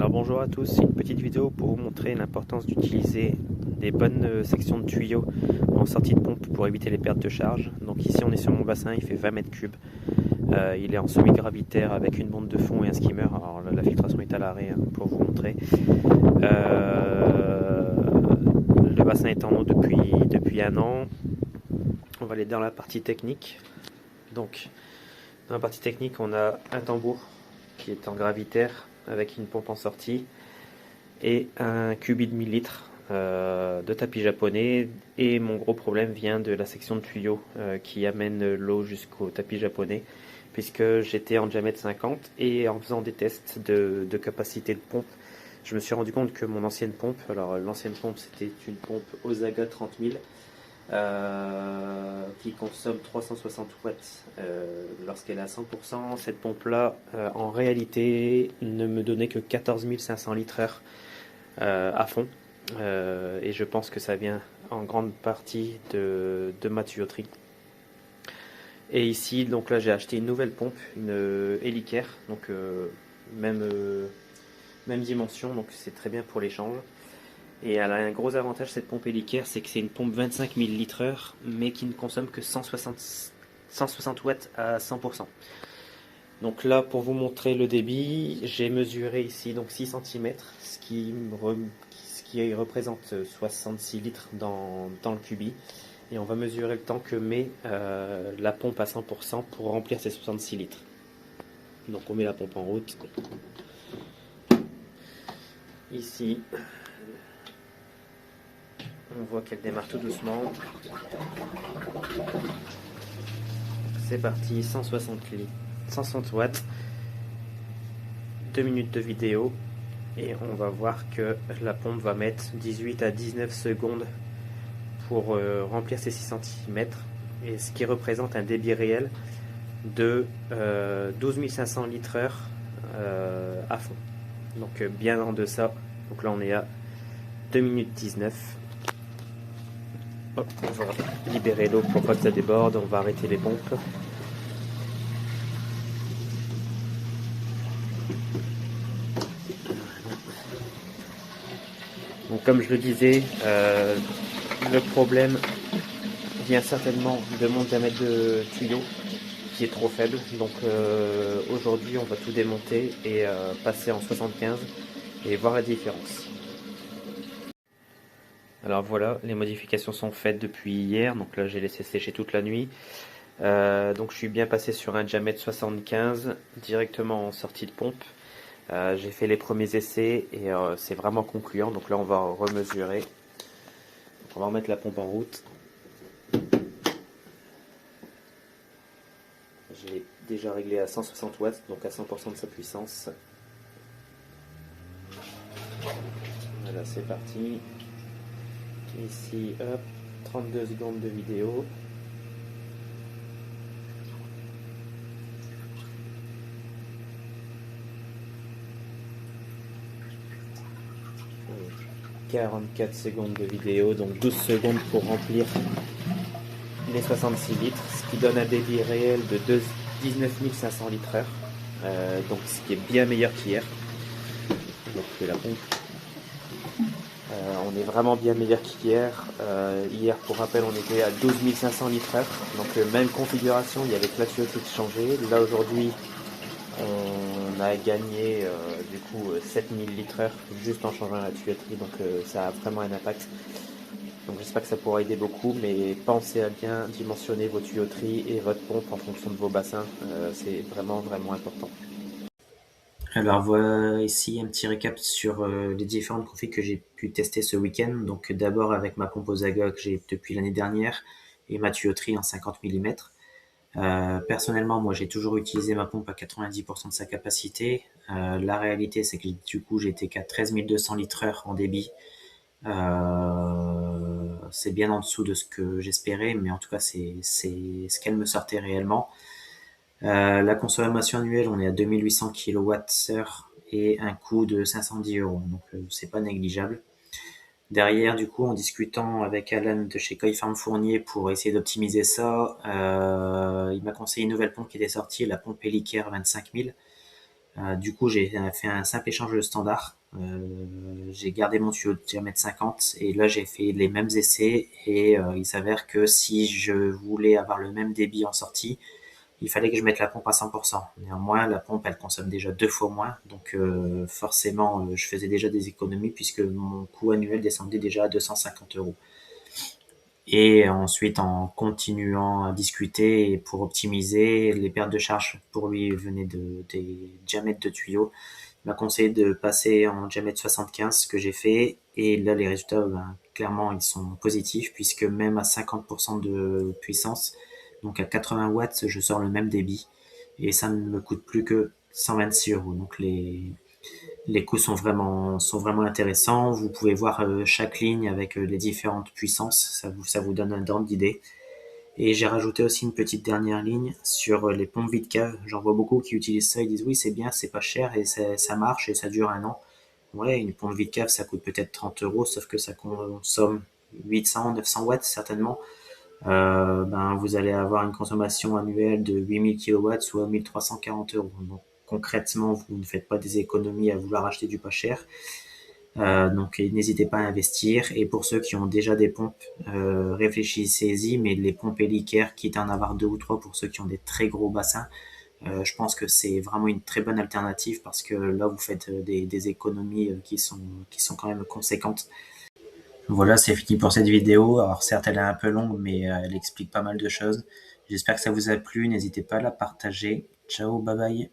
Alors bonjour à tous, une petite vidéo pour vous montrer l'importance d'utiliser des bonnes sections de tuyaux en sortie de pompe pour éviter les pertes de charge. Donc ici on est sur mon bassin, il fait 20 mètres cubes. Il est en semi-gravitaire avec une bombe de fond et un skimmer. Alors la filtration est à l'arrêt hein, pour vous montrer. Le bassin est en eau depuis un an. On va aller dans la partie technique. Donc dans la partie technique on a un tambour qui est en gravitaire avec une pompe en sortie et un cubi de 1000 litres de tapis japonais. Et mon gros problème vient de la section de tuyaux qui amène l'eau jusqu'au tapis japonais, puisque j'étais en diamètre 50 et en faisant des tests de capacité de pompe, je me suis rendu compte que mon ancienne pompe, alors l'ancienne pompe c'était une pompe Osaga 30 000 qui consomme 360 watts lorsqu'elle est à 100%. Cette pompe-là, en réalité, ne me donnait que 14 500 litres heure à fond. Et je pense que ça vient en grande partie de ma tuyauterie. Et ici, donc là, j'ai acheté une nouvelle pompe, une Heliker, donc même dimension, donc c'est très bien pour l'échange. Et elle a un gros avantage, cette pompe Heliker, c'est que c'est une pompe 25 000 litres heure, mais qui ne consomme que 160 watts à 100%. Donc là, pour vous montrer le débit, j'ai mesuré ici donc 6 cm, ce qui représente 66 litres dans le cubi. Et on va mesurer le temps que met la pompe à 100% pour remplir ces 66 litres. Donc on met la pompe en route. Ici, on voit qu'elle démarre tout doucement. C'est parti, 160 watts, 2 minutes de vidéo, et on va voir que la pompe va mettre 18 à 19 secondes pour remplir ces 6 cm, et ce qui représente un débit réel de 12 500 litres heure à fond. Donc bien en deçà. Donc là on est à 2 minutes 19. Hop, on va libérer l'eau pour pas que ça déborde, on va arrêter les pompes. Donc comme je le disais, le problème vient certainement de mon diamètre de tuyau qui est trop faible. Donc aujourd'hui on va tout démonter et passer en 75 et voir la différence. Alors voilà, les modifications sont faites depuis hier, donc là j'ai laissé sécher toute la nuit. Donc je suis bien passé sur un diamètre 75 directement en sortie de pompe. J'ai fait les premiers essais et c'est vraiment concluant. Donc là on va remesurer. Donc, on va remettre la pompe en route. J'ai déjà réglé à 160 watts, donc à 100% de sa puissance. Voilà, c'est parti. Ici, hop, 32 secondes de vidéo. Et 44 secondes de vidéo, donc 12 secondes pour remplir les 66 litres, ce qui donne un débit réel de 19 500 litres heure, donc ce qui est bien meilleur qu'hier. Donc la pompe. On est vraiment bien meilleur qu'hier. Hier, pour rappel, on était à 12 500 litres heure. Donc même configuration, il y avait que la tuyauterie qui changeait. Là aujourd'hui, on a gagné du coup 7000 litres heure juste en changeant la tuyauterie. Donc ça a vraiment un impact. Donc j'espère que ça pourra aider beaucoup, mais pensez à bien dimensionner vos tuyauteries et votre pompe en fonction de vos bassins. C'est vraiment important. Alors voilà ici un petit récap sur les différentes configs que j'ai pu tester ce week-end. Donc d'abord avec ma pompe Osaga que j'ai depuis l'année dernière et ma tuyauterie en 50 mm. Personnellement, moi j'ai toujours utilisé ma pompe à 90% de sa capacité. La réalité c'est que du coup j'étais qu'à 13 200 litres heure en débit. C'est bien en dessous de ce que j'espérais, mais en tout cas c'est ce qu'elle me sortait réellement. La consommation annuelle, on est à 2800 kWh et un coût de 510 euros. Donc, c'est pas négligeable. Derrière, du coup, en discutant avec Alan de chez Koi Farm Fournier pour essayer d'optimiser ça, il m'a conseillé une nouvelle pompe qui était sortie, la pompe Heliker 25 000. Du coup, j'ai fait un simple échange de standard. J'ai gardé mon tuyau de diamètre 50 et là j'ai fait les mêmes essais et il s'avère que si je voulais avoir le même débit en sortie, il fallait que je mette la pompe à 100%. Néanmoins, la pompe elle consomme déjà 2 fois moins, donc forcément je faisais déjà des économies puisque mon coût annuel descendait déjà à 250 €. Et ensuite, en continuant à discuter et pour optimiser, les pertes de charge pour lui venaient des diamètres de tuyaux. Il m'a conseillé de passer en diamètre 75, ce que j'ai fait. Et là, les résultats, ben, clairement, ils sont positifs puisque même à 50% de puissance, donc à 80 watts, je sors le même débit. Et ça ne me coûte plus que 126 €. Donc les coûts sont vraiment intéressants. Vous pouvez voir chaque ligne avec les différentes puissances. Ça vous donne un ordre d'idée. Et j'ai rajouté aussi une petite dernière ligne sur les pompes vide cave. J'en vois beaucoup qui utilisent ça. Ils disent oui, c'est bien, c'est pas cher et ça marche et ça dure un an. Ouais, une pompe vide cave, ça coûte peut-être 30 €, sauf que ça consomme 800, 900 watts certainement. Ben, vous allez avoir une consommation annuelle de 8000 kilowatts, soit 1340 €. Donc, concrètement, vous ne faites pas des économies à vouloir acheter du pas cher. Donc n'hésitez pas à investir. Et pour ceux qui ont déjà des pompes, réfléchissez-y, mais les pompes hélicaires, quitte à en avoir deux ou trois pour ceux qui ont des très gros bassins, je pense que c'est vraiment une très bonne alternative parce que là vous faites des économies qui sont quand même conséquentes. Voilà, c'est fini pour cette vidéo. Alors certes, elle est un peu longue, mais elle explique pas mal de choses. J'espère que ça vous a plu. N'hésitez pas à la partager. Ciao, bye bye.